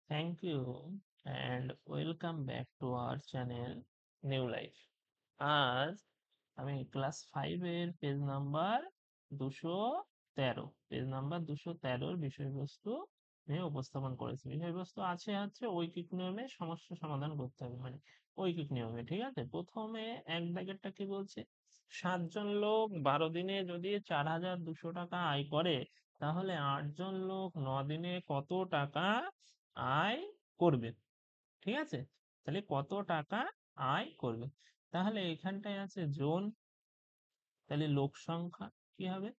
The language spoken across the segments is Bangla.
Thank you and welcome back to our channel New Life. আজ আমি ক্লাস 5 এর পেজ নাম্বার 213 বিষয়বস্তু নিয়ে উপস্থাপন করেছি। বিষয়বস্তু হচ্ছে ঐকিক নিয়মে সমস্যা সমাধান করতে হবে, মানে ঐকিক নিয়মে। ঠিক আছে, প্রথমে এক দাগেরটা কি বলছে? 7 জন লোক 12 দিনে যদি 4,200 টাকা আয় করে, তাহলে 8 জন লোক 9 দিনে কত টাকা আয় করবে? ঠিক আছে, তাহলে কত টাকা আয় করবে? তাহলে এখানটায় আছে জন, তাহলে লোক সংখ্যা কি হবে?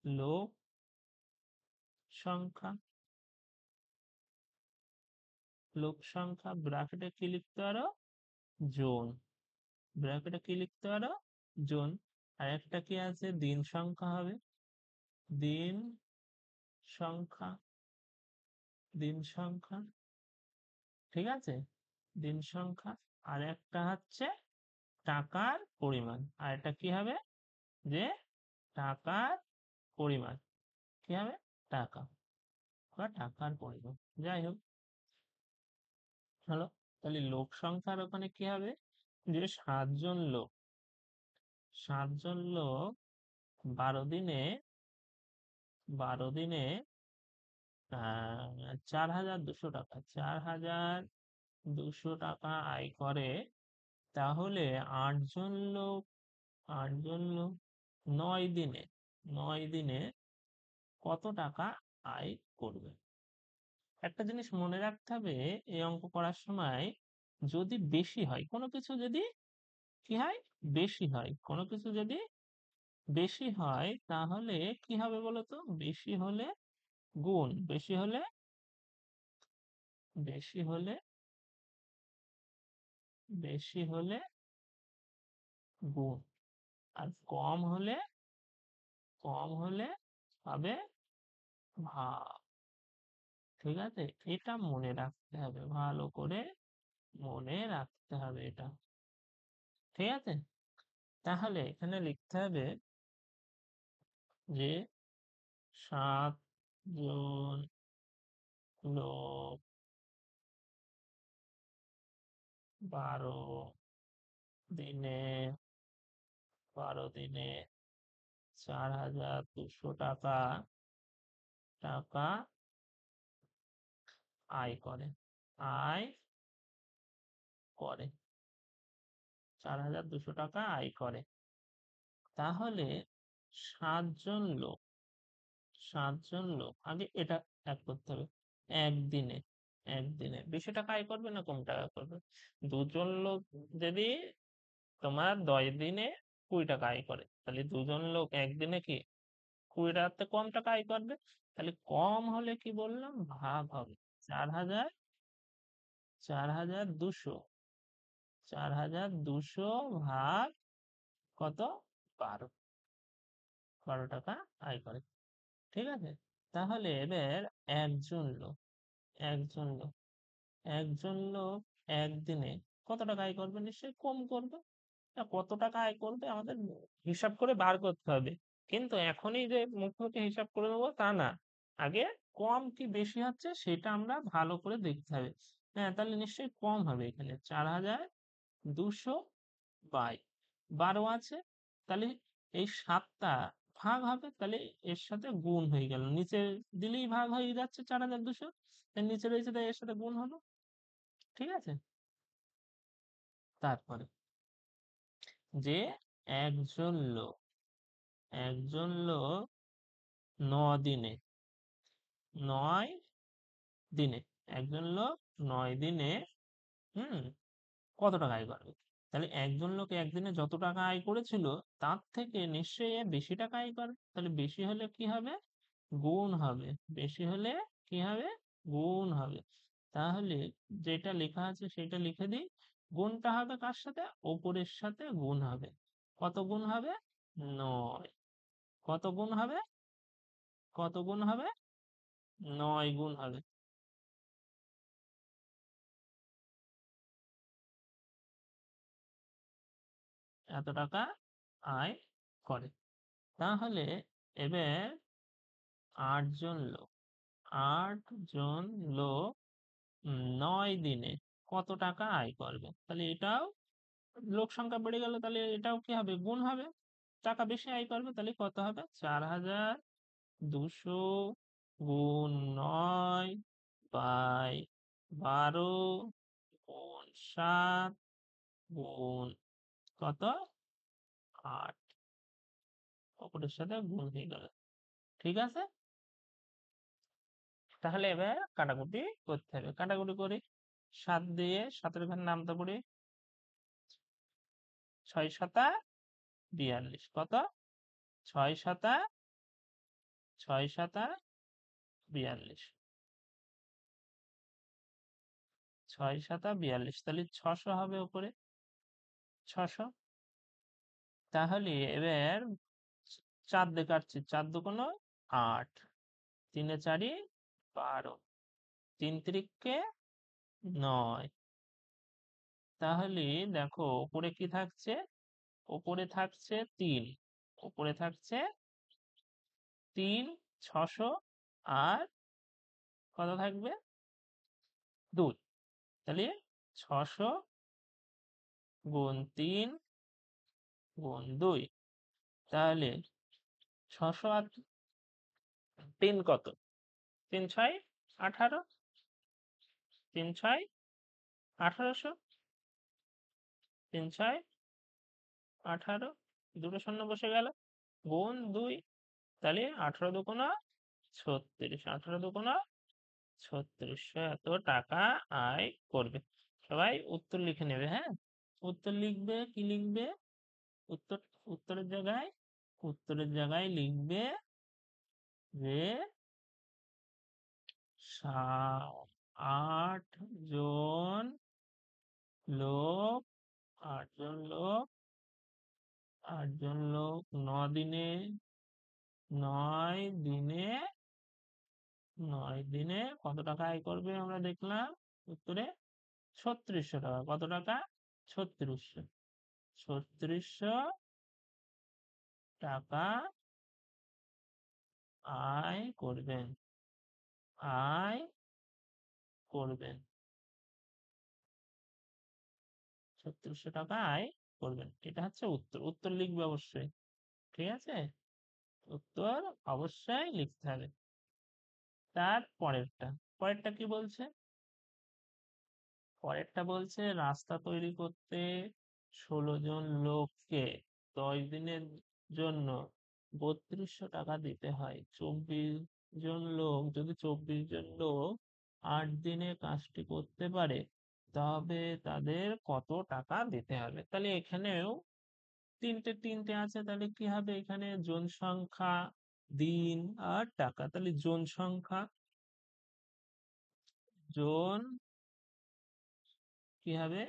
লোক সংখ্যা, লোক সংখ্যা ব্র্যাকেটে কি লিখতে পারো? জন। ব্র্যাকেটে কি লিখতে পারো? জন। আর একটা কি আছে? দিন সংখ্যা হবে। দিন সংখ্যা, দিন সংখ্যা। ঠিক আছে, দিন সংখ্যা। আর একটা হচ্ছে টাকার পরিমাণ। আর এটা কি হবে? যে টাকার পরিমাণ কি হবে? টাকা বা টাকার পরিমাণ। যাই হোক, হলো। তাহলে লোক সংখ্যার ওখানে কি হবে? যে 7 জন লোক, 7 জন লোক 12 দিনে, 12 দিনে 4,200 টাকা, 4,200 টাকা আয় করে। তাহলে 8 জন লোক, 8 জন লোক 9 দিনে, 9 দিনে কত টাকা আয় করবে? একটা জিনিস মনে রাখতে হবে, এই অঙ্ক করার সময় যদি বেশি হয় কোনো কিছু, যদি কি হয়? বেশি হয় কোনো কিছু, যদি বেশি হয় তাহলে কি হবে বলতো? বেশি হলে গুণ, বেশি হলে, বেশি হলে, বেশি হলে গুণ। আর কম হলে, কম হলে হবে ভাগ। ঠিক আছে, এটা মনে রাখতে হবে, ভালো করে মনে রাখতে হবে এটা। ঠিক আছে, তাহলে এখানে লিখতে হবে যে 7 জন লোক 12 দিনে, 12 দিনে 4,200 টাকা, টাকা আয় করে, আয় করে, 4,200 টাকা আয় করে। তাহলে 7 জন লোক, 7 জন লোক আগে এটা এক করতে হবে। একদিনে, একদিনে বেশি টাকা আয় করবে না কম টাকা করবে? 2 জন লোক যদি তোমার 10 দিনে 20 টাকা আয় করে, তাহলে 2 জন লোক একদিনে কি 20 টাকাতে কম টাকা আয় করবে? তাহলে কম হলে কি বললাম? ভাগ হবে। 4,000, 4,200, 4,200 ভাগ কত? 12, 12 টাকা আয় করে। ঠিক আছে, তাহলে এবার একজন লোক, একজন লোক, একজন লোক একদিনে কত টাকা আয় করবে? নিশ্চয়ই কম করবে। তা কত টাকা আয় করবে আমাদের হিসাব করে বার করতে হবে, কিন্তু এখনই যে মুখে মুখে হিসাব করে নেবো তা না। আগে কম কি বেশি হচ্ছে সেটা আমরা ভালো করে দেখতে হবে। হ্যাঁ, তাহলে নিশ্চয়ই কম হবে। এখানে 4,200 বাই 12 আছে, তাহলে এই 7টা ভাগ হবে, তাহলে এর সাথে গুণ হয়ে গেল, নিচে দিলেই ভাগ হয়ে যাচ্ছে 4,200, নিচে রয়েছে তাই এর সাথে গুণ হলো। ঠিক আছে, তারপরে যে একজন লোক, একজন লোক 9 দিনে, 9 দিনে, একজন লোক 9 দিনে কত টাকা আয় করবে? তাহলে একজন লোক একদিনে যত টাকা আয় করেছিল তার থেকে নিশ্চয়ই এ বেশি টাকা আয় করে, তাহলে বেশি হলে কি হবে? গুণ হবে। বেশি হলে কি হবে? গুণ হবে। তাহলে যেটা লেখা আছে সেটা লিখে দিই। গুণটা হবে কার সাথে? ওপরের সাথে গুণ হবে। কত গুণ হবে? 9। কত গুণ হবে? কত গুণ হবে? 9 গুণ হবে। এত টাকা আয় করে। তাহলে এবার 8 জন লোক, 8 জন লোক 9 দিনে কত টাকা আয় করবে? তাহলে এটাও লোক সংখ্যা বেড়ে গেল, তাহলে এটাও কি হবে? গুণ হবে। টাকা বেশি আয় করবে, তাহলে কত হবে? 4,200 গুণ 9 বাই 12 গুণ 7 গুণ কত? 8। অপরের সাথে গুণ হয়ে গেল। ঠিক আছে, তাহলে এবার কাটাকুটি করতে হবে। কাটাকুটি করি। 7 দিয়ে 7-এর ঘরে নামতে পারি। 6 7 42 কত? 6 7 6 7 42। 6 7 42, তাহলে 600 হবে উপরে। 600। তাহলে এবার 4 দিয়ে কাটছি। 4 দুগুণ 8, 3 এ 4 12, 3 তিরিকে 9। তাহলে দেখো উপরে কি থাকছে? উপরে থাকছে 3, উপরে থাকছে 3, 600 আর কত থাকবে? 2। তাহলে 600 গুণ 3 গুণ 2। তাহলে 600 আর 3 কত? 3 6 18, 3 6 1800, 3 6 18, দুটো শূন্য বসে গেল, গুণ 2। তাহলে 18 দুগুণ 36, 18 দুগুণ 3600 এত টাকা আয় করবে। সবাই উত্তর লিখে নেবে, হ্যাঁ? উত্তর লিখবে, কি লিখবে? উত্তর, উত্তরের জায়গায়, উত্তরের জায়গায় লিখবে যে 8 জন লোক, 8 জন লোক, 8 জন লোক 9 দিনে, 9 দিনে, 9 দিনে কত টাকা আয় করবে আমরা দেখলাম উত্তরে? 3600 টাকা। কত টাকা? 3600। 3600 টাকা আয় করবেন, আয় করবেন। 3600 টাকা আয় করবেন, এটা হচ্ছে উত্তর। উত্তর লিখবে অবশ্যই, ঠিক আছে? উত্তর অবশ্যই লিখতে হবে। তার পরেরটা, পরেরটা কি বলছে? পরেরটা বলছে রাস্তা তৈরি করতে 16 জন লোককে 10 দিনের জন্য 3200 টাকা দিতে হয়। 24 জন লোক 8 দিনে কাজটি করতে পারে, তবে তাদের কত টাকা দিতে হবে? তাহলে এখানেও তিনটে তিনটে আছে, তাহলে কি হবে? এখানে জন সংখ্যা, দিন আর টাকা। তাহলে জন সংখ্যা, জন কি হবে?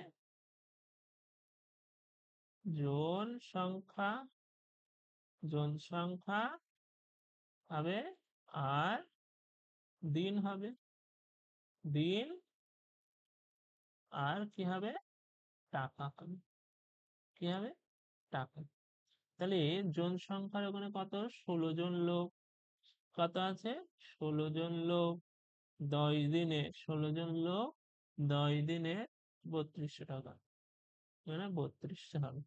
জন সংখ্যা, জন সংখ্যা হবে, আর দিন হবে, দিন আর কি হবে? টাকা হবে। কি হবে? টাকা। তাহলে জন সংখ্যার ওখানে কত? 16 জন লোক। কত আছে? 16 জন লোক 10 দিনে, 16 জন লোক 10 দিনে 3200 টাকা, মানে 3200 হবে।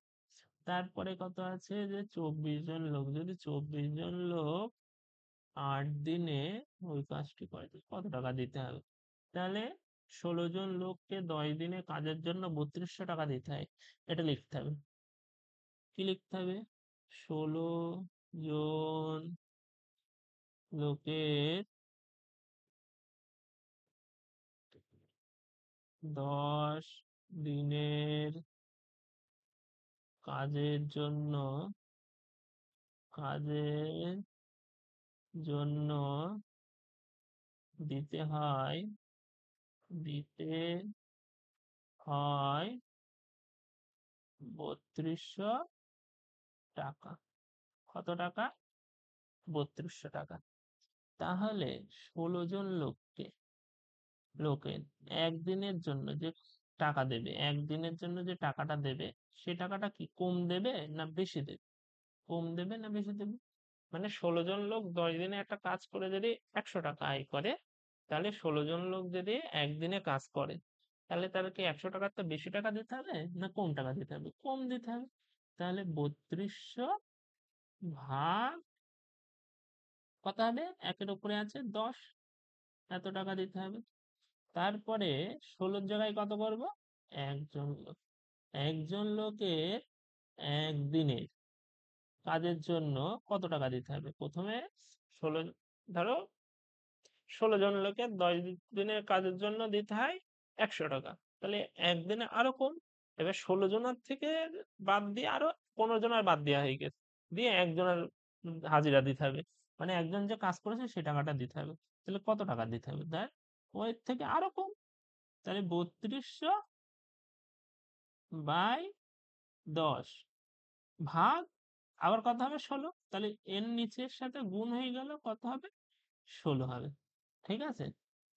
তারপরে কত আছে? যে 24 জন লোক, যদি 24 জন লোক 8 দিনে ওই কাজটি করে, তো কত টাকা দিতে হবে? তাহলে 16 জন লোককে 10 দিনে কাজের জন্য 3200 টাকা দিতে হয়, এটা লিখতে হবে। কি লিখতে হবে? 16 জন লোকের 10 দিনের কাজের জন্য, কাজের জন্য দিতে হয়, দিতে হয় 3200 টাকা। কত টাকা? 3200 টাকা। তাহলে 16 জন লোকের একদিনের জন্য যে টাকা দেবে, একদিনের জন্য যে টাকাটা দেবে, সে টাকাটা কি কম দেবে না বেশি দেবে? কম দেবে না বেশি দেবে? মানে 16 জন লোক 10 দিনে একটা কাজ করে যদি 100 টাকা আয় করে, তাহলে 16 জন লোক যদি একদিনে কাজ করে, তাহলে তাদেরকে 100 টাকার তো বেশি টাকা দিতে হবে না কম টাকা দিতে হবে? কম দিতে হবে। তাহলে 3200 ভাগ কত হবে? একের উপরে আছে 10, এত টাকা দিতে হবে। তারপরে 16 জায়গায় কত করব? একজন লোক। একজন লোকের একদিনের কাজের জন্য কত টাকা দিতে হবে? প্রথমে 16, ধরো 16 জন লোকের 10 দিনের কাজের জন্য দিতে হয় 100 টাকা। তাহলে একদিনে আরো কম। এবার 16 জনের থেকে বাদ দিয়ে আরো 15 জনের বাদ দেওয়া হয়ে গেছে, দিয়ে একজনের হাজিরা দিতে হবে, মানে একজন যে কাজ করেছে সে টাকাটা দিতে হবে। তাহলে কত টাকা দিতে হবে? তাই ওই থেকে আরো কম। তাহলে 3200 বাই 10 ভাগ আবার কত হবে? 16। তাহলে এর নিচের সাথে গুণ হয়ে গেল, কত হবে? 16 হবে। ঠিক আছে।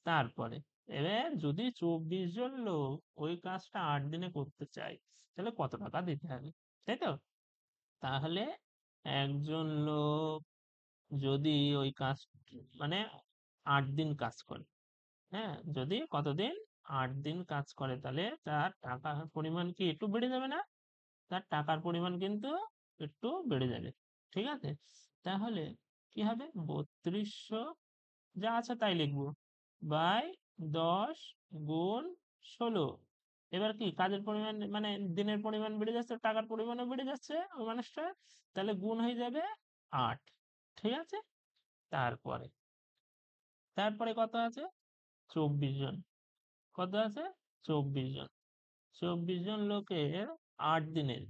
তারপরে এবার যদি 24 জন লোক ওই কাজটা 8 দিনে করতে চায়, তাহলে কত টাকা দিতে হবে? তাই তো? তাহলে একজন লোক যদি ওই কাজ মানে 8 দিন কাজ করে, হ্যাঁ, যদি কতদিন? 8 দিন কাজ করে, তাহলে তার টাকার পরিমাণ কি একটু বেড়ে যাবে না? তার টাকার পরিমাণ কিন্তু একটু বেড়ে যাবে। ঠিক আছে। তাহলে কি হবে? 3200 যা আছে তাই লিখবো, বাই 10 গুণ 16। এবার কি কাজের পরিমাণ মানে দিনের পরিমাণ বেড়ে যাচ্ছে, টাকার পরিমাণও বেড়ে যাচ্ছে ওই মানুষটা, তাহলে গুণ হয়ে যাবে 8। ঠিক আছে। তারপরে তারপরে কত আছে? 24 জন। কত আছে? 24 জন। 24 জন লোকের 8 দিনের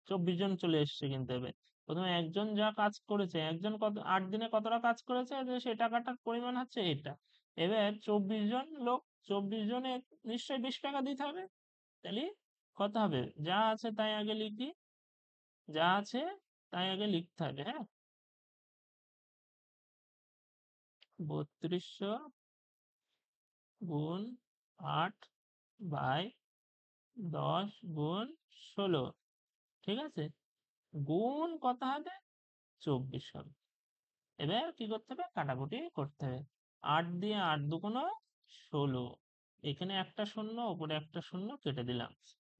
24 জন চলে এসছে কিন্তু এবার। প্রথমে একজন যা কাজ করেছে, একজন কত 8 দিনে কতটা কাজ করেছে, যে সেই টাকাটার পরিমাণ হচ্ছে এটা। এবার 24 জন লোক, 24 জনে নিশ্চয়ই 20 টাকা দিতে হবে। তাহলে কত হবে? যা আছে তাই আগে লিখি, যা আছে তাই আগে লিখতে হবে। হ্যাঁ, 3200 গুণ 8 বাই 10 গুণ 16। ঠিক আছে। গুণ কত হবে? 24 হবে। এবার কি করতে হবে? কাটাকুটি করতে হবে। 8 দিয়ে 8 দুগুণ 16, এখানে একটা শূন্য, উপরে একটা শূন্য কেটে দিলাম।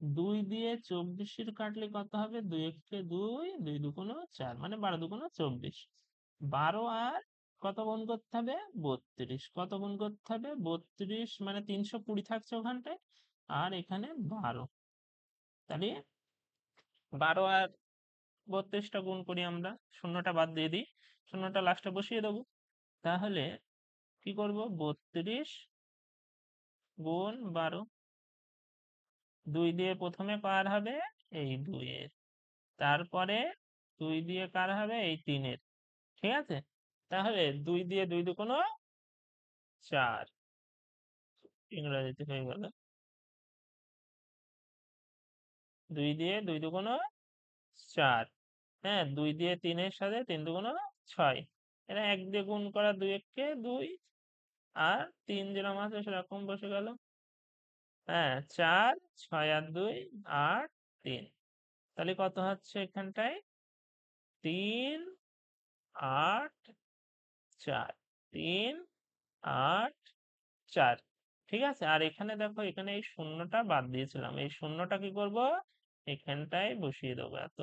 2 দিয়ে 24 কাটলে কত হবে? 2 একে 2, 2 দুগুণ 4, মানে 12 দুগুণ 24। 12 আর কত গুণ করতে হবে? 32। কত গুণ করতে হবে? 32, মানে 320 থাকছে ওখানটায়, আর এখানে 12। তাহলে 12 আর 32টা গুণ করি আমরা, শূন্যটা বাদ দিয়ে দিই, শূন্যটা লাস্টে বসিয়ে দেবো। তাহলে কি করব? 32 গুণ 12। 2 দিয়ে প্রথমে কার হবে? এই 2 এর। তারপরে 2 দিয়ে কার হবে? এই 3 এর। ঠিক আছে। তাহলে 2 দিয়ে 2 দুগুণ 4, ইংরেজিতে হয়ে গেল। 2 দিয়ে 2 দুগুণ 4, হ্যাঁ, 2 দিয়ে 3 এর সাথে 3 দুগুণ 6। এটা 1 দিয়ে গুণ করা, 2 একে 2, আর 3 যেরকম আছে সেরকম বসে গেল। হ্যাঁ, 4, 6 আর 2, 8, 3। তাহলে কত হচ্ছে এখানটায়? 3, 8, 4। 3, 8, 4। ঠিক আছে। আর এখানে দেখো, এখানে এই শূন্যটা বাদ দিয়েছিলাম, এই শূন্যটা কি করব? এখানটায় বসিয়ে দেবো। এত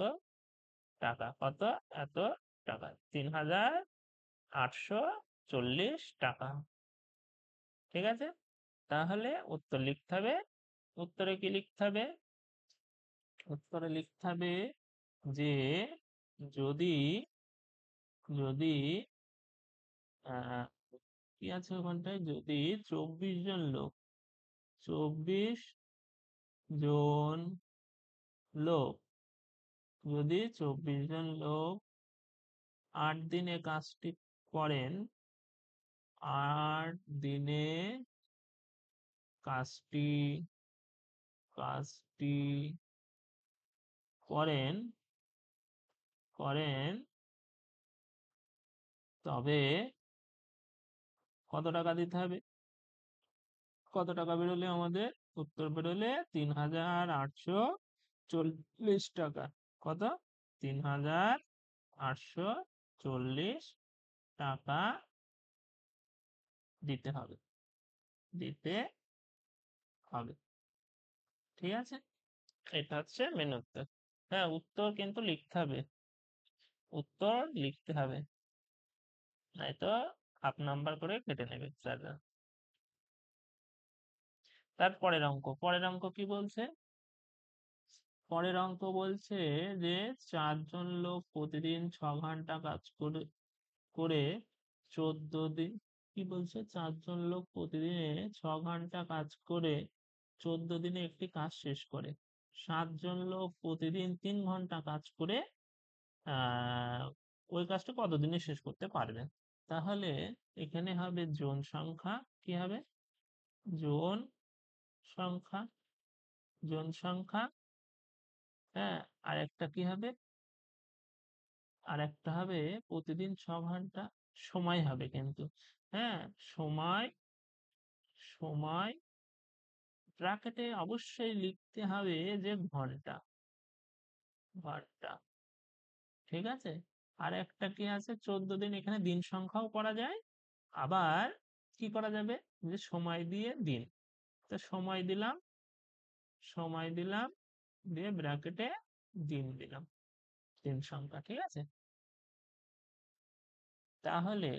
টাকা, কত? এত টাকা, 3840 টাকা। ঠিক আছে। তাহলে উত্তর লিখতে হবে। উত্তরে কি লিখতে হবে? উত্তরে লিখতে হবে যে যদি যদি আহ কি আছে ওখানটায়, যদি 24 জন লোক, 24 জন লোক, যদি 24 জন লোক 8 দিনে কাজটি করেন, 8 দিনে কাজটি কাজটি করেন করেন তবে কত টাকা দিতে হবে? কত টাকা বেরোলে আমাদের? উত্তর বেরোলে 3840 টাকা। কত? 3840 টাকা দিতে হবে। দিতে হবে। ঠিক আছে, এটা হচ্ছে মেন উত্তর। হ্যাঁ, উত্তর কিন্তু লিখতে হবে, উত্তর লিখতে হবে, নয়তো হাফ নাম্বার করে কেটে নেবে স্যাররা। তার পরের অঙ্ক কি বলছে? পরের অঙ্ক বলছে যে 4 জন লোক প্রতিদিন 6 ঘন্টা কাজ করে করে 14 দিন, কি বলছে, 4 জন লোক প্রতিদিনে 6 ঘন্টা কাজ করে 14 দিনে একটি কাজ শেষ করে। 7 জন লোক প্রতিদিন 3 ঘন্টা কাজ করে আহ ওই কাজটা কতদিনে শেষ করতে পারবে? তাহলে এখানে হবে জন সংখ্যা, কি হবে, জন সংখ্যা, জন সংখ্যা, হ্যাঁ, আর একটা কি হবে, আর একটা হবে প্রতিদিন 6 ঘন্টা, সময় হবে কিন্তু, হ্যাঁ, সময়, সময় ব্র্যাকেটে অবশ্যই লিখতে হবে যে ঘন্টা, ঘন্টা। ঠিক আছে, আর একটা কি আছে, 14 দিন, এখানে দিন সংখ্যাও করা যায়, আবার কি করা যাবে, যে সময় দিয়ে দিন। তো সময় দিলাম, সময় দিলাম, দিয়ে ব্র্যাকেটে দিন দিলাম, দিন সংখ্যা। ঠিক আছে, তাহলে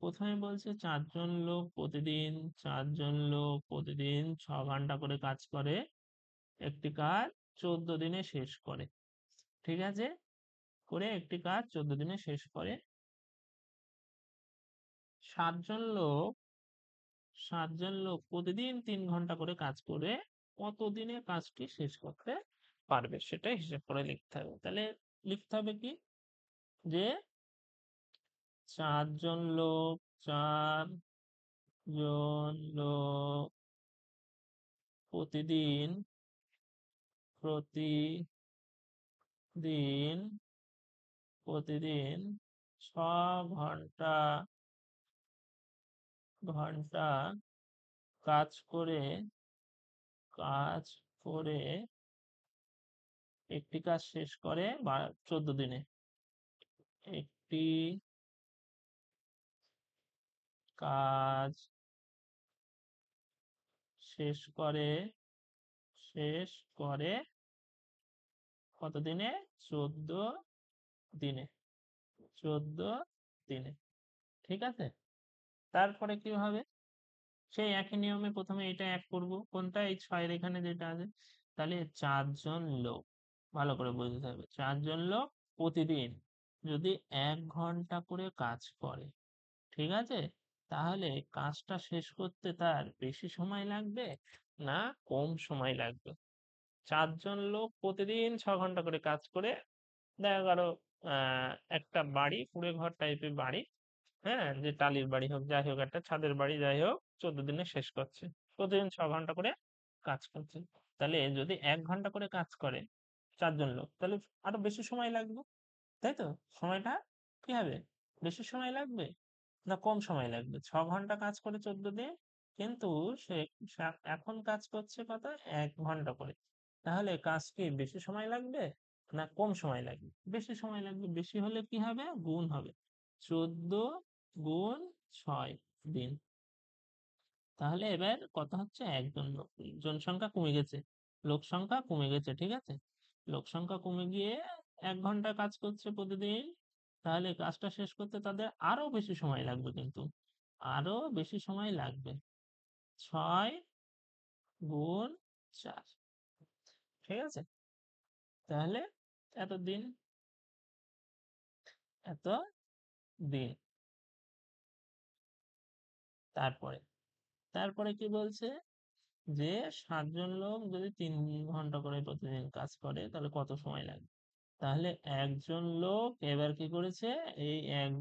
প্রথমে বলছে 4 জন লোক প্রতিদিন 4 জন লোক প্রতিদিন 6 ঘন্টা করে কাজ করে, একটি কাজ 14 দিনে শেষ করে। ঠিক আছে, করে একটি কাজ 14 দিনে শেষ করে। 7 জন লোক, 7 জন লোক প্রতিদিন 3 ঘন্টা করে কাজ করে কতদিনে কাজটি শেষ করতে পারবে, সেটাই হিসেব করে লিখতে হবে। তাহলে লিখতে হবে কি, যে 4 জন লোক, 4 জন লোক প্রতিদিন, প্রতিদিন, প্রতিদিন 6 ঘন্টা, ঘন্টা কাজ করে, কাজ করে একটি কাজ শেষ করে 14 দিনে, একটি কাজ শেষ করে, শেষ করে কতদিনে, 14 দিনে, 14 দিনে। ঠিক আছে, তারপরে কি হবে, সেই একই নিয়মে প্রথমে এটা এক করব, কোনটা, এই 6-এর এখানে যেটা আছে। তাহলে 4 জন লোক, ভালো করে বুঝতে হবে, 4 জন লোক প্রতিদিন যদি 1 ঘন্টা করে কাজ করে, ঠিক আছে, তাহলে কাজটা শেষ করতে তার বেশি সময় লাগবে না কম সময় লাগবে? 4 জন লোক প্রতিদিন 6 ঘন্টা করে কাজ করে, দেখা গেল একটা বাড়ি, কুড়ে ঘর টাইপের বাড়ি, হ্যাঁ, যে টালির বাড়ি হোক যাই হোক, একটা ছাদের বাড়ি যাই হোক, 14 দিনে শেষ করছে, প্রতিদিন 6 ঘন্টা করে কাজ করছে। তাহলে যদি 1 ঘন্টা করে কাজ করে 4 জন লোক, তাহলে আরো বেশি সময় লাগবে, তাই তো? সময়টা কি হবে, বেশি সময় লাগবে না কম সময় লাগবে? 6 ঘন্টা কাজ করে 14 দিন, কিন্তু সে এখন কাজ করছে কত, 1 ঘন্টা করে। তাহলে কাজ কি বেশি সময় লাগবে না কম সময় লাগবে? বেশি সময় লাগবে। বেশি হলে কি হবে, গুণ হবে, 14 গুণ 6 দিন। তাহলে এবার কত হচ্ছে, একজন লোক, জনসংখ্যা কমে গেছে, লোক সংখ্যা কমে গেছে। ঠিক আছে, লোক সংখ্যা কমে গিয়ে 1 ঘন্টা কাজ করছে প্রতিদিন, তাহলে কাজটা শেষ করতে তাদের আরো বেশি সময় লাগবে, কিন্তু আরো বেশি সময় লাগবে, 6 গুণ 4। ঠিক আছে, তাহলে এতদিন, এত দিন। তারপরে, তারপরে কি বলছে, যে 7 জন লোক যদি 3 ঘন্টা করে প্রতিদিন কাজ করে তাহলে কত সময় লাগবে? তাহলে একজন লোক এবার কি করেছে, এই 1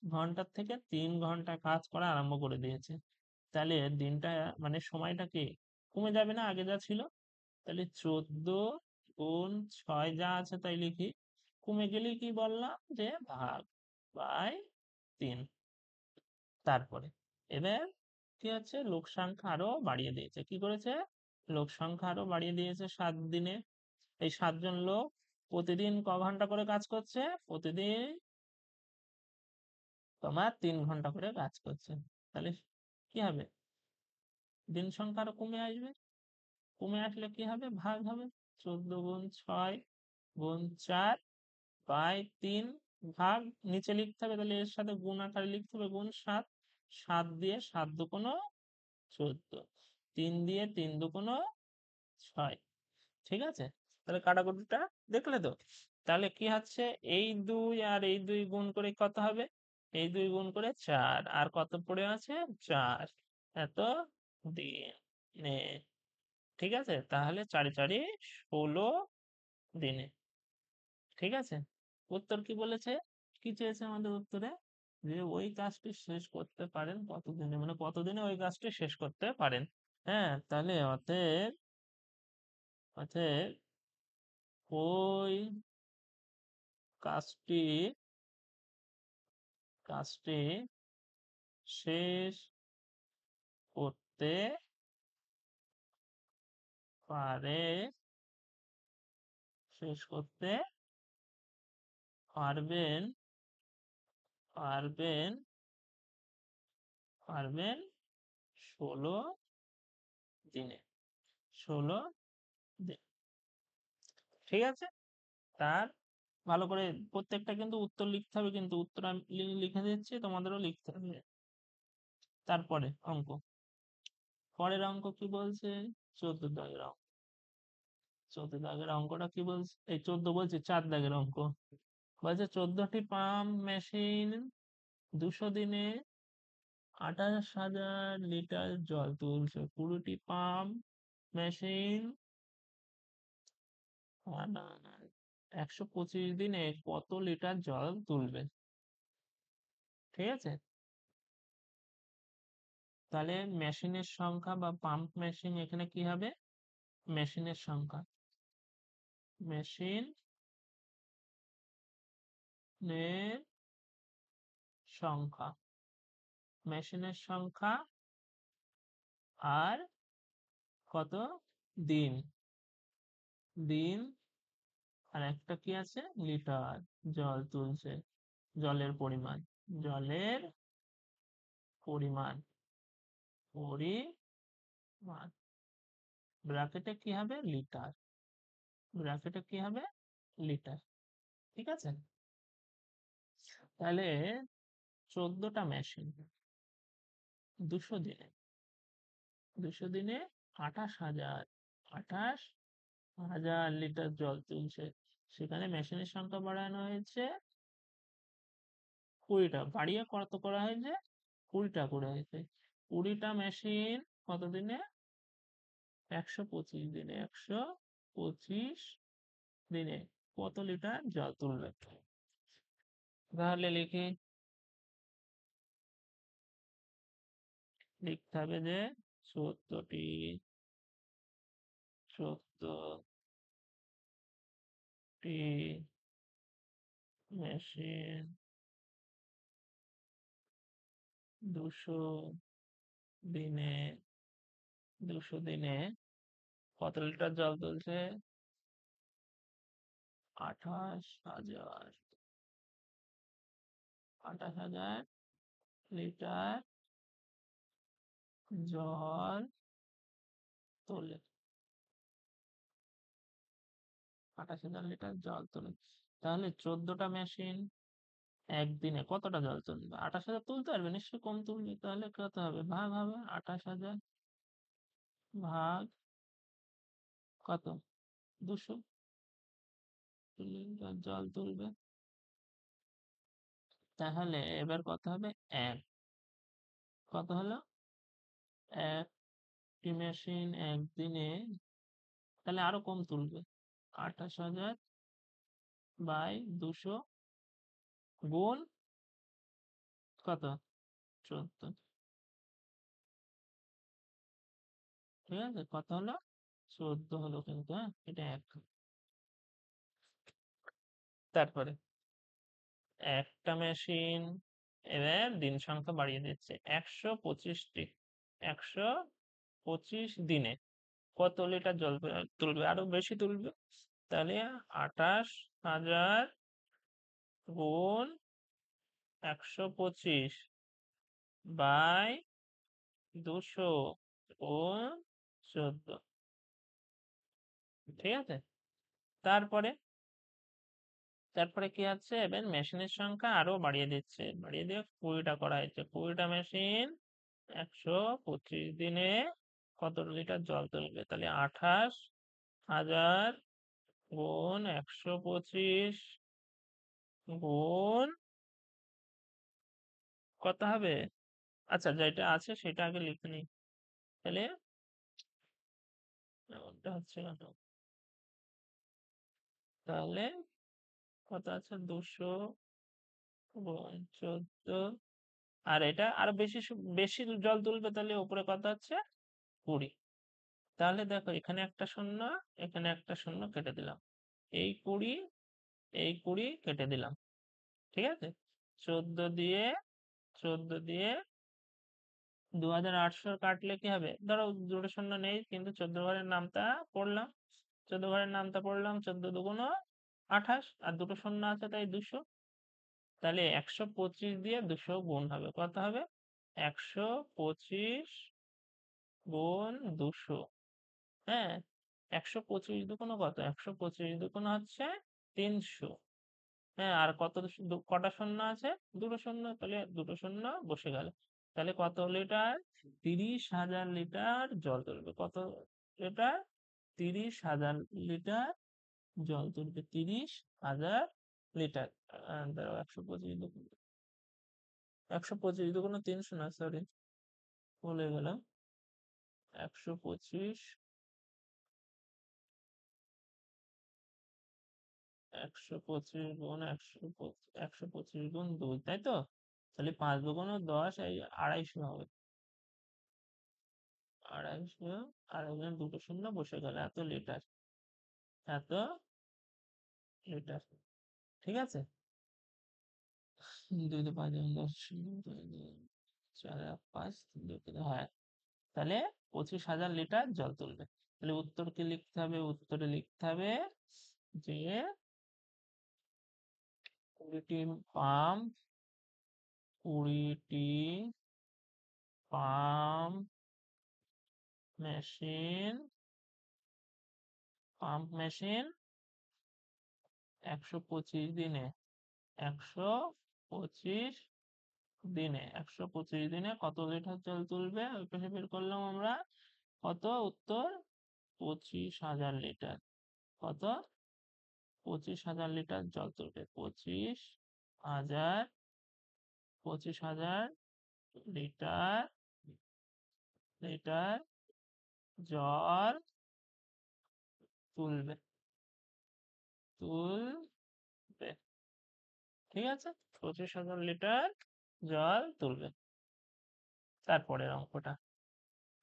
ঘন্টার থেকে 3 ঘন্টা কাজ করা আরম্ভ করে দিয়েছে। তাহলে দিনটা, মানে সময়টা কি কমে যাবে না আগে যা ছিল? তাহলে 14 গুণ 6 যা আছে তাই লিখি, কমে গেলেই কি বললাম, যে ভাগ বাই 3। তারপরে এবার কি হচ্ছে, লোক সংখ্যা আরো বাড়িয়ে দিয়েছে, কি করেছে, লোক সংখ্যা আরো বাড়িয়ে দিয়েছে 7 দিনে। এই 7 জন লোক প্রতিদিন ক ঘন্টা করে কাজ করছে, প্রতিদিন তোমার 3 ঘন্টা করে কাজ করছে। তাহলে কি হবে, দিন সংখ্যা আরো কমে আসবে। কমে আসলে কি হবে? ভাগ হবে। 14 গুণ 6 গুণ 4 বাই 3 ভাগ নিচে লিখতে হবে, তাহলে এর সাথে গুণ আকারে লিখতে হবে গুণ 7। 7 দিয়ে 7 দুগুণ 14, 3 দিয়ে 3 দুগুণ 6। ঠিক আছে? তাহলে কাটাকুটিটা দেখলে তো? তাহলে কি হচ্ছে? এই 2 আর এই 2 গুণ করে কত হবে? এই 2 গুণ করে 4, আর কত পড়ে আছে? 4 এত দিনে। ঠিক আছে? তাহলে 4 4 16 দিনে। ঠিক আছে? উত্তর কি বলেছে? কি চেয়েছে আমাদের উত্তরে? যে ওই কাজটি শেষ করতে পারেন কতদিনে, মানে কতদিনে ওই কাজটি শেষ করতে পারেন। হ্যাঁ, তাহলে অতএব অতএব ওই কাজটি কাজটি শেষ করতে পারে শেষ করতে পারবেন পারবেন পারবেন 16 দিনে। 16 দিন। ঠিক আছে? তার ভালো করে প্রত্যেকটা কিন্তু উত্তর লিখতে হবে, কিন্তু উত্তর আমি লিখে দিচ্ছি, তোমাদেরও লিখতে হবে। তারপরে অঙ্ক, পরের অঙ্ক কি বলছে? 14 দাগের অঙ্ক। 14 দাগের অঙ্কটা কি বলছে? এই 14 বলছে, 4 দাগের অঙ্ক বলছে 14টি পাম্প মেশিন 200 দিনে 28,000 লিটার জল তুলছে। 20টি পাম্প মেশিন 125 দিনে কত লিটার জল তুলবে? ঠিক আছে? তাহলে মেশিনের সংখ্যা বা পাম্প মেশিন এখানে কি হবে? মেশিনের সংখ্যা, মেশিনের সংখ্যা, মেশিনের সংখ্যা আর কত দিন, দিন আর একটা কি আছে? লিটার জল তুলছে। জলের পরিমাণ, জলের পরিমাণ পরিমাণ ব্র্যাকেটে কি হবে? লিটার। ব্র্যাকেটে কি হবে? লিটার। ঠিক আছে? তাহলে 14টা মেশিন 200 দিনে, 200 দিনে 28,000, 28,000 লিটার জল তুলছে। সেখানে মেশিনের সংখ্যা বাড়ানো হয়েছে 20টা, বাড়িয়ে কত করা হয়েছে? 20টা করে হয়েছে। 20টা মেশিন কত দিনে? 125 দিনে। 125 দিনে কত লিটার জল তুলবে? তাহলে লিখতে হবে যে 14টি 14টি মেশিন 200 দিনে 200 দিনে কত লিটার জল তুলছে? 28,000, 28,000 লিটার জল তোলে। 28,000 লিটার জল তোলে। তাহলে 14টা মেশিন একদিনে কতটা জল তুলবে? 28,000 তুলতে পারবে? নিশ্চয়ই কম তুলবে। তাহলে কত হবে? ভাগ হবে 28,000 ভাগ কত? 200 লিটার জল তুলবে। তাহলে এবার কত হবে? এক। কত হলো? একটি মেশিন একদিনে তাহলে আরো কম তুলবে। 28,000 বাই 200 গুণ কত? 14। ঠিক আছে? কত হলো? 14 হলো কিন্তু, হ্যাঁ, এটা এক। তারপরে একটা মেশিন, এবার দিন সংখ্যা বাড়িয়ে দিচ্ছে, 125টি, 125 দিনে কত লিটার জল তুলবে? আরো বেশি তুলবে। তাহলে 28,000 গুণ 125 বাই 200 ও 14। ঠিক আছে, তারপরে তারপরে কি আছে, এবার মেশিনের সংখ্যা আরো বাড়িয়ে দিচ্ছে, বাড়িয়ে দিয়ে 20টা করা হয়েছে। 20টা মেশিন 125 দিনে কত লিটার জল তুলবে? তাহলে 28,000 গুণ 125 গুণ কত হবে? আচ্ছা, যেটা আছে সেটা আগে লিখে নিই। তাহলে ওটা হচ্ছে কত? তাহলে কত আছে? 200 গুণ 14, আর এটা আরো বেশি বেশি জল তুলবে, তাহলে উপরে কত আছে? 20। তাহলে দেখো, এখানে একটা শূন্য, এখানে একটা শূন্য কেটে দিলাম, এই 20, এই 20 কেটে দিলাম। ঠিক আছে, 14 দিয়ে 14 দিয়ে 2800 কাটলে কি হবে? ধরো দুটো শূন্য নেই, কিন্তু 14 ঘরের নামটা পড়লাম, 14 ঘরের নামটা পড়লাম, 14 দুগুণ 28, আর দুটো শূন্য আছে তাই 200। তাহলে 125 দিয়ে 200 গুণ হবে, কত হবে? 125 গুণ 200। হ্যাঁ, 125 দুগুণ কত? 125 দুগুণ হচ্ছে 300। হ্যাঁ, আর কত কটা শূন্য আছে? দুটো শূন্য, তাহলে দুটো শূন্য বসে গেল। তাহলে কত লিটার? 30,000 লিটার জল তুলবে। কত লিটার? 30,000 লিটার জল তুলবে। 30,000 লিটার। দাঁড়াও, 125 দুগুণ 300 না, সরি, বলে গেলাম। 125 125 গুণ 125 গুণ 2, তাই তো? তাহলে 5 দুগুণ 10, এই 250 হবে। 250, আর ওখানে দুটো শূন্য বসে গেল, এত লিটার, এত লিটার। ঠিক আছে, 2 দিয়ে 5 গুণ 10, 4 আর 5, 2 হয়। তাহলে 25,000 লিটার জল তুলবে। তাহলে উত্তর কি লিখতে হবে? উত্তরে লিখতে হবে যে 20টি পাম্প, 20টি পাম্প মেশিন, পাম্প মেশিন 125 দিনে, 125 দিনে কত লিটার জল তুলবে? ওই পাশে বের করলাম আমরা। কত? উত্তর 25,000 লিটার। কত? 25,000 লিটার জল তুলবে। 25,000 লিটার লিটার জল তুলবে, তুলবে। ঠিক আছে, 25,000 লিটার জল তুলবে। তারপরের অঙ্কটা,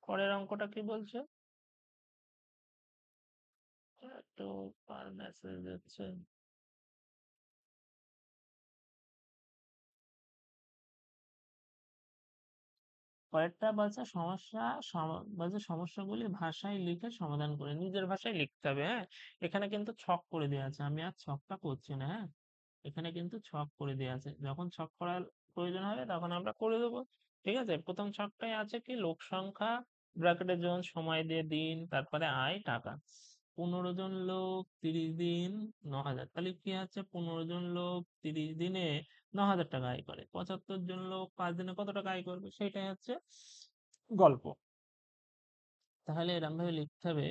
পরের অঙ্কটা কি বলছে? একটু পার মেসেজ দিচ্ছে। কয়েকটা বলছে সমস্যা, বলছে সমস্যাগুলি ভাষায় লিখে সমাধান করে, নিজের ভাষায় লিখতে হবে। হ্যাঁ, এখানে কিন্তু ছক করে দেওয়া আছে, আমি আর ছকটা করছি না। হ্যাঁ, এখানে কিন্তু ছক করে দেওয়া আছে, যখন ছক করার প্রয়োজন হবে তখন আমরা করে দেবো। ঠিক আছে, প্রথম ছকটাই আছে কি, লোক সংখ্যা, ব্র্যাকেটে জন, সময় দিয়ে দিন, তারপরে আয়, টাকা। 15 জন লোক 30 দিন, 9,000। তাহলে কি আছে? 15 জন লোক 30 দিনে 9,000 টাকা আয় করে। 75 জন লোক 5 দিনে কত টাকা আয় করবে? সেটাই হচ্ছে গল্প। তাহলে এরকম ভাবে লিখতে হবে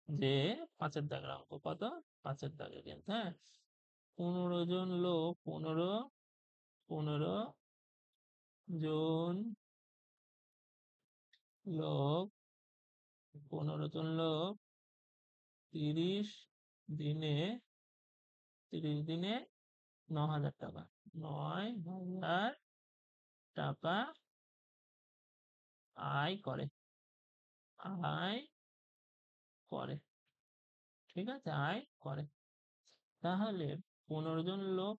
যে 5-এর দাগের অঙ্ক কত? 5-এর দাগে কিন্তু, হ্যাঁ, 15 জন লোক, 15 জন লোক 15 জন লোক 30 দিনে 9,000 টাকা, 9,000 টাকা আয় করে, আয় করে। ঠিক আছে, আয় করে। তাহলে 15 জন লোক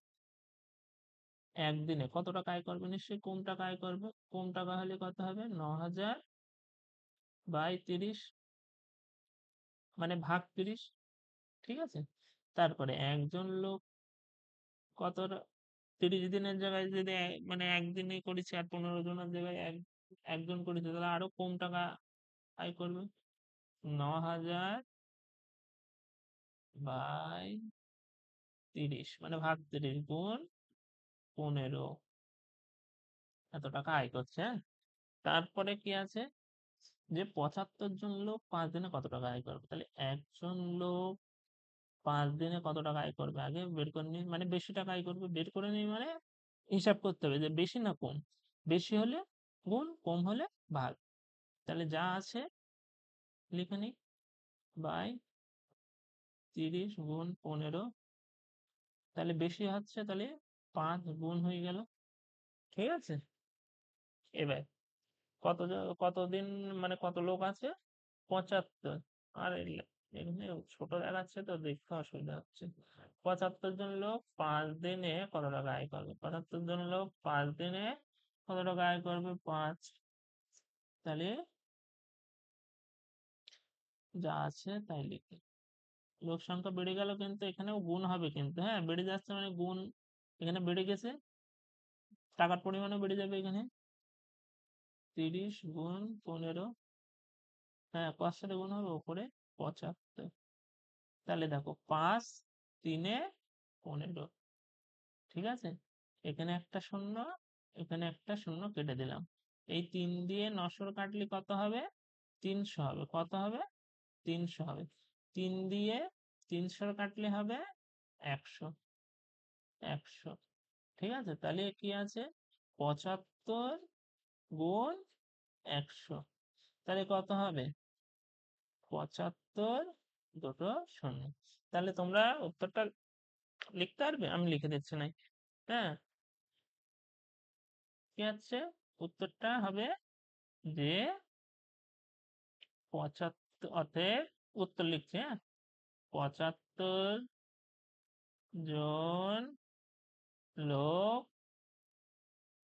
একদিনে কত টাকা আয় করবে? নিশ্চয়ই কম টাকা আয় করবে। কম টাকা হলে কত হবে? 9,000/30, মানে ভাগ 30। ঠিক আছে, তারপরে একজন লোক কত 30 দিনের জায়গায় যদি মানে একদিনে করেছে, আর 15 জনের জায়গায় একজন করেছে, তাহলে আরো কম টাকা আয় করবে। 9,000 বাই 30 মানে ভাগ 30 গুণ 15 এত টাকা আয় করছে। হ্যাঁ, তারপরে কি আছে যে 75 জন লোক 5 দিনে কত টাকা আয় করবে, তাহলে একজন লোক 5 দিনে কত টাকা আয় করবে আগে বের করে নিই, মানে বেশি টাকা আয় করবে বের করে নিই, মানে হিসাব করতে হবে যে বেশি না কম, বেশি হলে গুণ, কম হলে ভাগ। তাহলে যা আছে লিখে নিই, বাই 30 গুণ 15, তাহলে বেশি হচ্ছে তাহলে 5 গুণ হয়ে গেল। ঠিক আছে, এবার কতদিন মানে কত লোক আছে, 75। আর এখানে ছোট দেখাচ্ছে তো দেখতে অসুবিধা হচ্ছে। 75 জন লোক 5 দিনে কত টাকা আয় করবে, 75 জন লোক 5 দিনে কত টাকা আয় করবে, 5। তাহলে যা আছে তাই লিখি। লোক সংখ্যা বেড়ে গেল কিন্তু এখানেও গুণ হবে কিন্তু, হ্যাঁ বেড়ে যাচ্ছে মানে গুণ, এখানে বেড়ে গেছে, টাকার পরিমাণও বেড়ে যাবে এখানে। 30 গুণ 15, হ্যাঁ 5 সাথে গুণ হবে উপরে 75। তাহলে দেখো 5 3 15, ঠিক আছে, এখানে একটা শূন্য, এখানে একটা শূন্য কেটে দিলাম। এই 3 দিয়ে 900 কাটলে কত হবে, 300 হবে। কত হবে, 300 হবে। 3 দিয়ে 300 কাটলে হবে 100, 100। ঠিক আছে, তাহলে কি আছে 75 গুণ 100, তাহলে কত হবে 75 দুটো শূন্য। তাহলে তোমরা উত্তরটা লিখতে পারবে, আমি লিখে দিচ্ছি নাই। হ্যাঁ, কি আছে উত্তরটা হবে যে 75, অতএব উত্তর লিখছে, হ্যাঁ 75 জন লোক,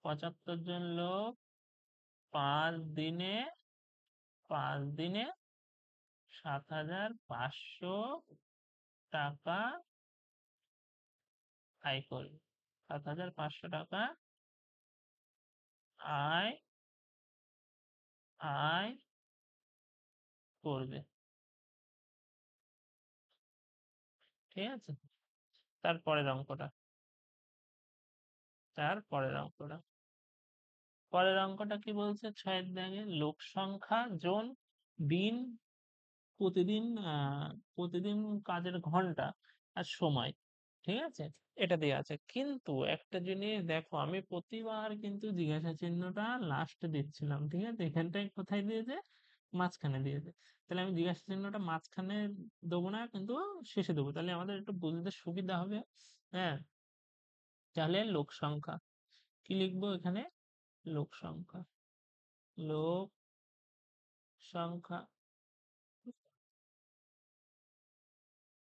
75 জন লোক 5 দিনে, 5 দিনে 7,500 টাকা আয় করবে, 7,500 টাকা আয় আয় করবে। ঠিক আছে, তারপরের অঙ্কটা, পরের অঙ্কটা কি বলছে, 6 দাগে লোক সংখ্যা জন দিন, প্রতিদিন প্রতিদিন কাজের ঘন্টা আর সময়। ঠিক আছে, এটা দেওয়া আছে, কিন্তু একটা জিনিস দেখো আমি প্রতিবার কিন্তু জিজ্ঞাসা চিহ্নটা লাস্টে দিচ্ছিলাম। ঠিক আছে, এখানটায় কোথায় দিয়েছে, মাঝখানে দিয়েছে। তাহলে আমি জিজ্ঞাসা চিহ্নটা মাঝখানে দেবো না, কিন্তু শেষে দেবো, তাহলে আমাদের একটু বুঝতে সুবিধা হবে। হ্যাঁ, তাহলে লোক সংখ্যা কি লিখবো এখানে, লোক সংখ্যা, লোক সংখ্যা,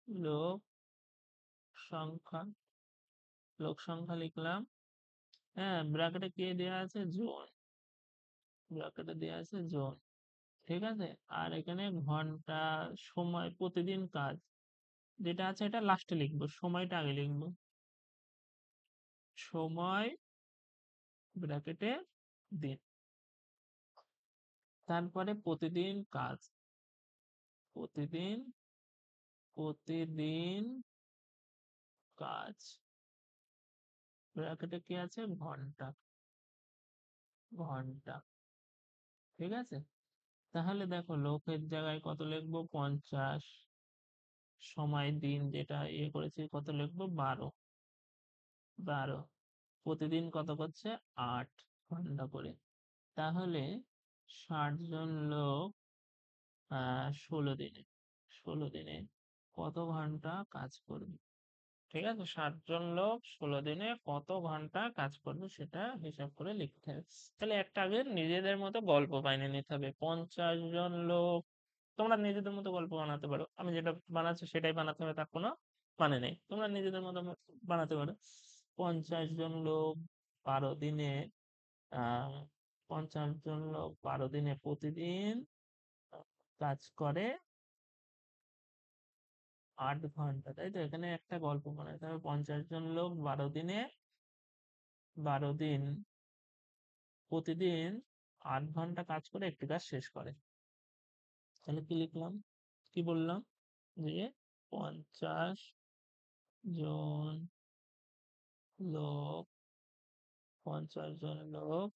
লোক সংখ্যা, লোক সংখ্যা লিখলাম। হ্যাঁ, ব্র্যাকেটে কি দেওয়া আছে, জন, ব্র্যাকেটে দেওয়া আছে জন। ঠিক আছে, আর এখানে ঘন্টা, সময়, প্রতিদিন কাজ যেটা আছে এটা লাস্টে লিখবো, সময়টা আগে লিখবো, সময় ব্র্যাকেটে দিন। তারপরে প্রতিদিন কাজ, প্রতিদিন, প্রতিদিন কাজ, ব্র্যাকেটে কি আছে, ঘন্টা, ঘন্টা। ঠিক আছে, তাহলে দেখো লোকের জায়গায় কত লিখবো, 50, সময় দিন যেটা ইয়ে করেছি কত লিখবো, 12, 12, প্রতিদিন কত করছে, 8 ঘন্টা করে। তাহলে 60 জন লোক 16 দিনে, 16 দিনে কত ঘন্টা কাজ করবে। ঠিক আছে, 60 জন লোক 16 দিনে কত ঘন্টা কাজ করবে সেটা হিসাব করে লিখতে হবে। তাহলে একটা আগে নিজেদের মতো গল্প বানিয়ে নিতে হবে। 50 জন লোক, তোমরা নিজেদের মতো গল্প বানাতে পারো, আমি যেটা বানাচ্ছি সেটাই বানাতে হবে তার কোনো মানে নেই, তোমরা নিজেদের মতো বানাতে পারো। 50 জন লোক 12 দিনে, আহ 50 জন লোক 12 দিনে প্রতিদিন কাজ করে 8 ঘন্টা, তাই তো, এখানে একটা গল্প বানাতে হবে। 50 জন লোক 12 দিনে, 12 দিন প্রতিদিন 8 ঘন্টা কাজ করে একটি কাজ শেষ করে। তাহলে কি লিখলাম, কি বললাম, যে 50 জন লোক, 50 জন লোক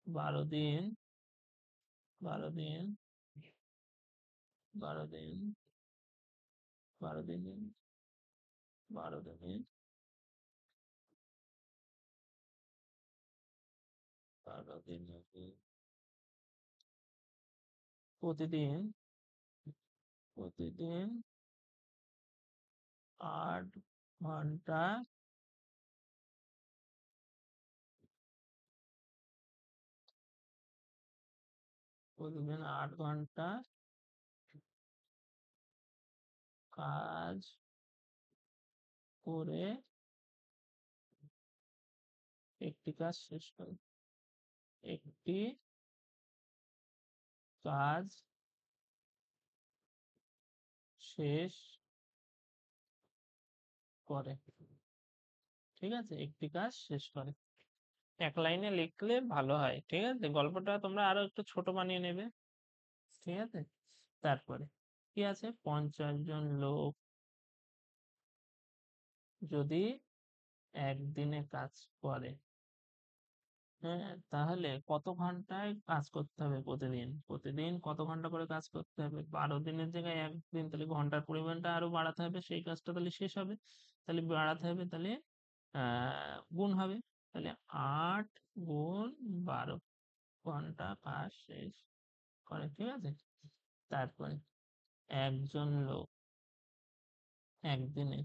12 দিন, 12 দিন, 12 দিন, 12 দিন, 12 দিন, 12 দিন, প্রতিদিন, প্রতিদিন 8 ঘন্টা, প্রতিদিন 8 ঘন্টা কাজ করে একটি কাজ শেষ করে, একটি কাজ শেষ করে। ঠিক আছে, একটি কাজ শেষ করে। এক লাইনে লিখলে ভালো হয়। ঠিক আছে, গল্পটা তোমরা আরো একটু ছোট বানিয়ে নেবে। ঠিক আছে, তারপরে কি আছে, 50 জন লোক যদি একদিনে কাজ করে, হ্যাঁ, তাহলে কত ঘন্টায় কাজ করতে হবে প্রতিদিন, প্রতিদিন কত ঘন্টা করে কাজ করতে হবে, 12 দিনের জায়গায় একদিন, তাহলে ঘন্টার পরিমাণটা আরো বাড়াতে হবে, সেই কাজটা তাহলে শেষ হবে, তাহলে বাড়াতে হবে, তাহলে গুণ হবে, তাহলে 8 গুণ 12 ঘন্টা কাজ শেষ করে। ঠিক আছে, তারপরে একজন লোক একদিনে,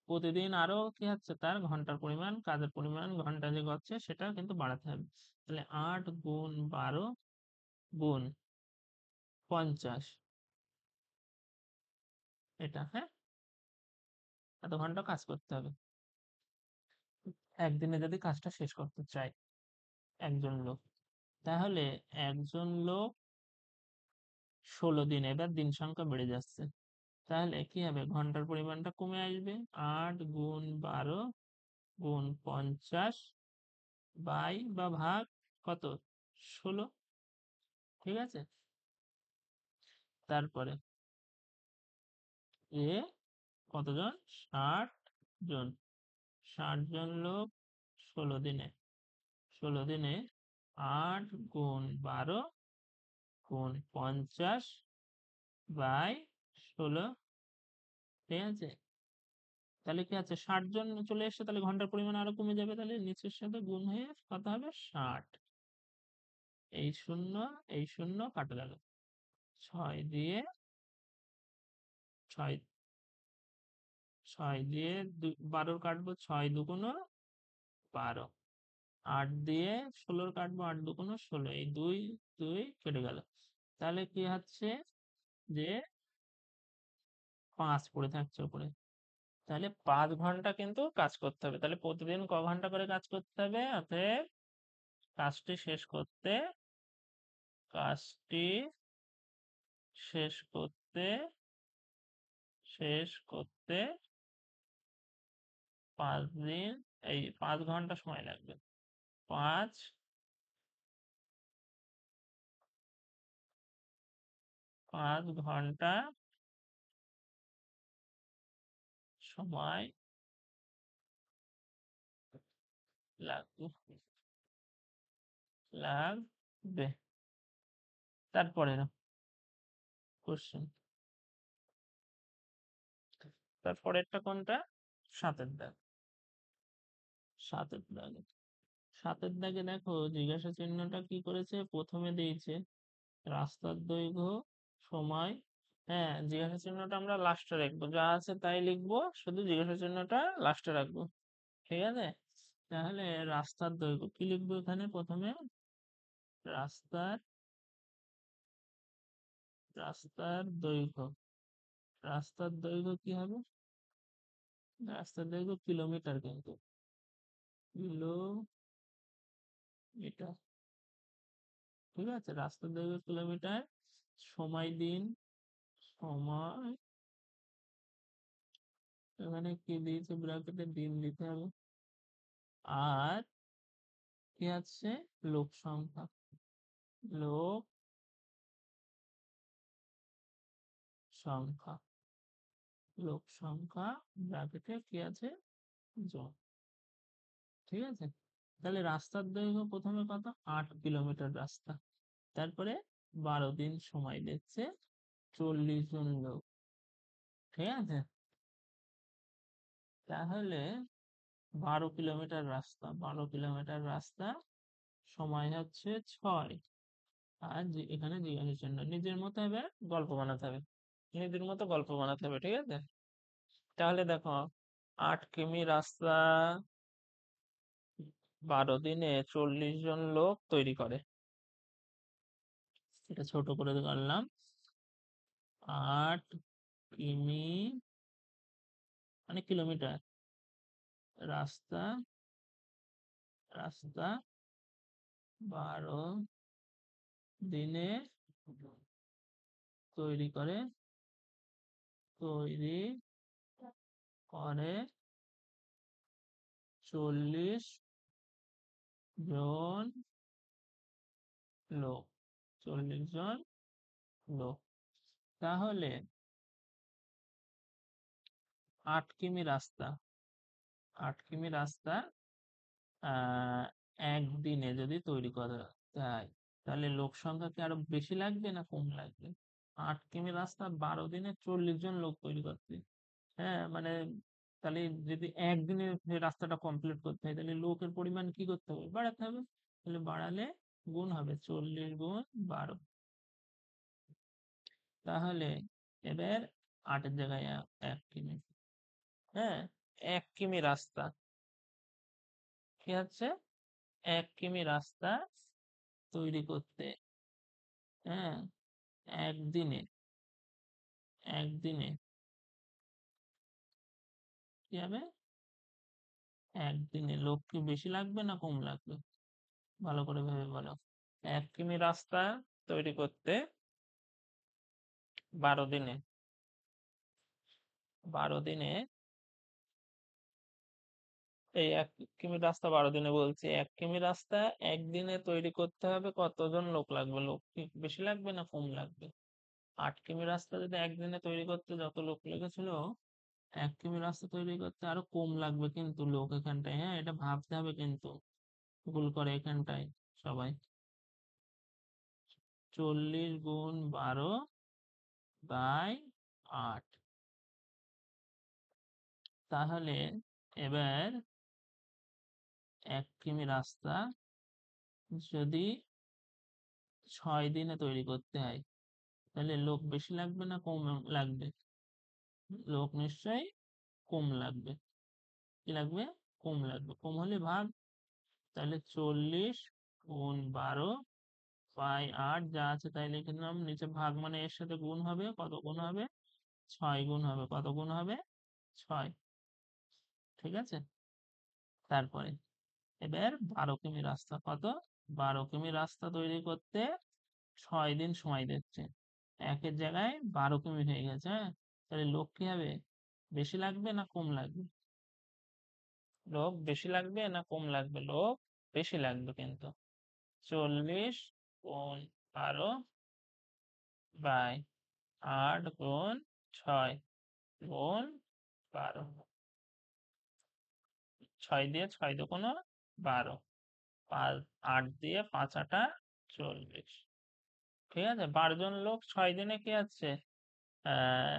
প্রতিদিন আরো কি হচ্ছে, তার ঘন্টার পরিমাণ, কাজের পরিমাণ, ঘন্টা যে করছে সেটা কিন্তু বাড়াতে হবে, তাহলে 8 গুণ 12 গুণ 50, এটা, হ্যাঁ, এত ঘন্টা কাজ করতে হবে একদিনে যদি কাজটা শেষ করতে চায় একজন লোক, তাহলে একজন লোক 16 দিন, এবার দিন সংখ্যা বেড়ে যাচ্ছে, তাহলে কি হবে, ঘন্টার পরিমাণটা কমে আসবে, 8 গুণ 12 গুণ 50 বা ভাগ কত, 16। ঠিক আছে, তারপরে এ কতজন, 60 জন, 60 জন লোক 16 দিনে, 16 দিনে 8 গুণ 12 গুণ 50 বাই 16। ঠিক আছে, তাহলে কি আছে, 60 জন চলে এসছে, তাহলে ঘন্টার পরিমাণ আরো কমে যাবে, তাহলে নিচের সাথে গুণ হয়ে কত হবে, 60। এই শূন্য, এই শূন্য কাটা গেল, 6 দিয়ে, 6, 6 দিয়ে 12 কাটবো, 6 দুগুণ 12, 8 দিয়ে 16 কাটবো, 8 দুগুণ 16, এই 2 2 কেটে গেল, তাহলে কি হচ্ছে, যে 5 পড়ে থাকছে উপরে, তাহলে 5 ঘন্টা কিন্তু কাজ করতে হবে, তাহলে প্রতিদিন ক ঘন্টা করে কাজ করতে হবে, অতএব কাজটি শেষ করতে, কাজটি শেষ করতে, শেষ করতে 5 দিন, এই 5 ঘন্টা সময় লাগবে, 5 5 ঘন্টা সময় লাগবে, লাগবে। তারপরে কোশ্চেন, তারপরেরটা কোনটা, 7-এর দাগ, 7-এর দাগ, 7-এর দাগে দেখো জিজ্ঞাসা চিহ্নটা কি করেছে, প্রথমে দিয়েছে রাস্তার দৈর্ঘ্য, সময়, হ্যাঁ, জিজ্ঞাসা চিহ্নটা আমরা লাস্টে রাখবো, যা আছে তাই লিখবো, শুধু জিজ্ঞাসা চিহ্নটা লাস্টে রাখবো। ঠিক আছে, তাহলে রাস্তার দৈর্ঘ্য কি লিখবো এখানে, প্রথমে রাস্তার, রাস্তার দৈর্ঘ্য, রাস্তার দৈর্ঘ্য কি হবে, রাস্তার দৈর্ঘ্য কিলোমিটার, কিন্তু কিলোমিটার। ঠিক আছে, রাস্তার দৈর্ঘ্য কিলোমিটার, সময় দিন, সময়, এখানে কি দিয়েছে ব্র্যাকেটে, দিন দিতে হবে, আর কি আছে, লোক সংখ্যা, লোক সংখ্যা, লোক সংখ্যা ব্র্যাকেটে কি আছে, জন। ঠিক আছে, তাহলে রাস্তার দৈর্ঘ্য প্রথমে কত, 8 কিলোমিটার রাস্তা। তারপরে 12 দিন সময় দিচ্ছে 40 জন লোক। ঠিক আছে, তাহলে 12 কিলোমিটার রাস্তা, 12 কিলোমিটার রাস্তা সময় হচ্ছে 6। আর এখানে জিজ্ঞাসা চিহ্ন, নিজের মতো হবে, গল্প বানাতে হবে, নিজের মতো গল্প বানাতে হবে। ঠিক আছে, তাহলে দেখো 8 কিমি রাস্তা 12 দিনে 40 জন লোক তৈরি করে। এটা ছোট করে করলাম, 8 কিমি মানে কিলোমিটার রাস্তা, রাস্তা 12 দিনে তৈরি করে, তৈরি করে 40 জন লোক, 40 জন লোক। তাহলে 8 কিমি রাস্তা, 8 কিমি রাস্তা একদিনে যদি তৈরি করা যায়, তাহলে লোক সংখ্যা কি আরো বেশি লাগবে না কম লাগবে? 8 কিমি রাস্তা 12 দিনে 40 জন লোক তৈরি করতে, হ্যাঁ মানে, তাহলে যদি একদিনে যে রাস্তাটা কমপ্লিট করতে হয়, তাহলে লোকের পরিমাণ কি করতে হবে, বাড়াতে হবে। তাহলে বাড়ালে গুণ হবে, 40 গুণ 12। তাহলে এবার 8-এর জায়গায় 1 কিমি, হ্যাঁ 1 কিমি রাস্তা কি হচ্ছে, 1 কিমি রাস্তা তৈরি করতে, হ্যাঁ একদিনে, একদিনে কি হবে, একদিনে লোক কি বেশি লাগবে না কম লাগবে, ভালো করে ভেবে বলো। 1 কিমি রাস্তা তৈরি করতে 12 দিনে, 12 দিনে এই 1 কিমি রাস্তা 12 দিনে বলছি, 1 কিমি রাস্তা একদিনে তৈরি করতে হবে কতজন লোক লাগবে, লোক কি বেশি লাগবে না কম লাগবে? 8 কিমি রাস্তা যদি একদিনে তৈরি করতে যত লোক লেগেছিল, 1 কিমি রাস্তা তৈরি করতে আরো কম লাগবে কিন্তু লোক এখানটায়, হ্যাঁ এটা ভাবতে হবে কিন্তু, ভুল করে এখানটায় সবাই। 40 গুণ 12/8। তাহলে এবার 1 কিমি রাস্তা যদি 6 দিনে তৈরি করতে হয়, তাহলে লোক বেশি লাগবে না কম লাগবে? লোক নিশ্চয়ই কম লাগবে। কি লাগবে, কম লাগবে, কম হলে ভাগ। তাহলে 40 গুণ 12/8 যা আছে তাই লিখে নিলাম, নিচে ভাগ মানে এর সাথে গুণ হবে, কত গুণ হবে, 6 গুণ হবে, কত গুণ হবে, 6। ঠিক আছে, তারপরে এবার 12 কিমি রাস্তা কত, 12 কিমি রাস্তা তৈরি করতে 6 দিন সময় দিচ্ছে, 1-এর জায়গায় 12 কিমি হয়ে গেছে, হ্যাঁ তাহলে লোক কি হবে, বেশি লাগবে না কম লাগবে? লোক বেশি লাগবে না কম লাগবে? লোক বেশি লাগবে কিন্তু। 40 গুণ 12/8 গুণ 6 গুণ 12, 6 দিয়ে 6 দুগুণ 12, 8 দিয়ে 5 8 40। ঠিক আছে, 12 জন লোক 6 দিনে কি আছে,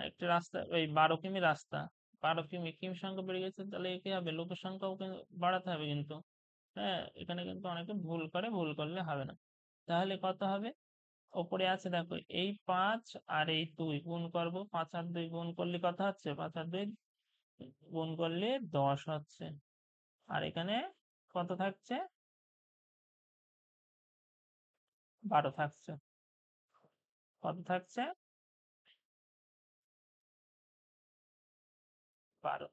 একটা রাস্তা, ওই 12 কিমি রাস্তা, 12 কিমি, কিমি সংখ্যা বেড়ে গেছে, তাহলে কি হবে, লোকের সংখ্যাও কিন্তু বাড়াতে হবে কিন্তু, হ্যাঁ এখানে কিন্তু অনেকে ভুল করে, ভুল করলে হবে না। তাহলে কত হবে, ওপরে আছে দেখো, এই 5 আর এই 2 গুণ করবো, 5 আর 2 গুণ করলে কত হচ্ছে, 5 আর 2 গুণ করলে 10 হচ্ছে, আর এখানে কত থাকছে, 12 থাকছে, কত থাকছে, 12।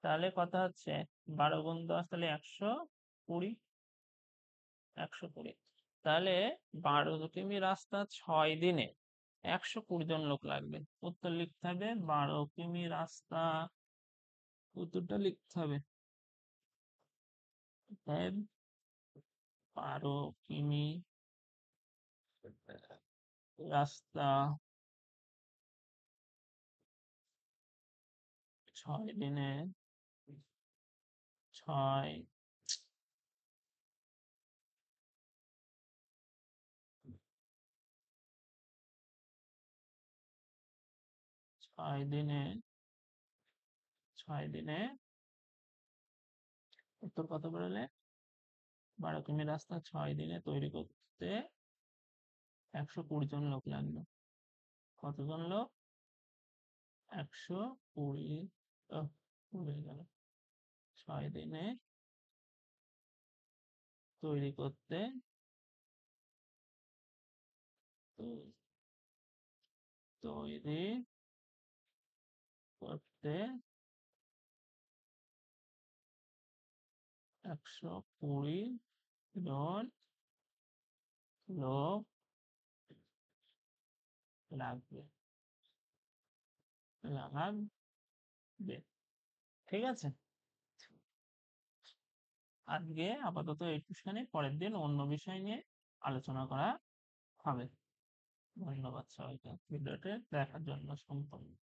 তাহলে কত হচ্ছে, 12 গুণ 10, তাহলে 120, 120। তাহলে 12 কিমি রাস্তা 6 দিনে 120 জন লোক লাগবে। উত্তর লিখতে হবে 12 কিমি রাস্তা, উত্তরটা লিখতে হবে, 12 কিমি রাস্তা 6 দিনে 6 6 দিনে 6 দিনে উত্তর কত বেরোলে? 12 কিমি রাস্তা 6 দিনে তৈরি করতে 120 জন লোক লাগবে। কতজন লোক? 120। ভুলে গেল। 6 দিনে তৈরি করতে তো- তৈরি করতে 120 জন লোক লাগবে লাগাবে। ঠিক আছে, আজকে আপাতত এইটুখানি, পরের দিন অন্য বিষয় নিয়ে আলোচনা করা হবে। ধন্যবাদ সবাইকে ভিডিওটি দেখার জন্য সম্পূর্ণ।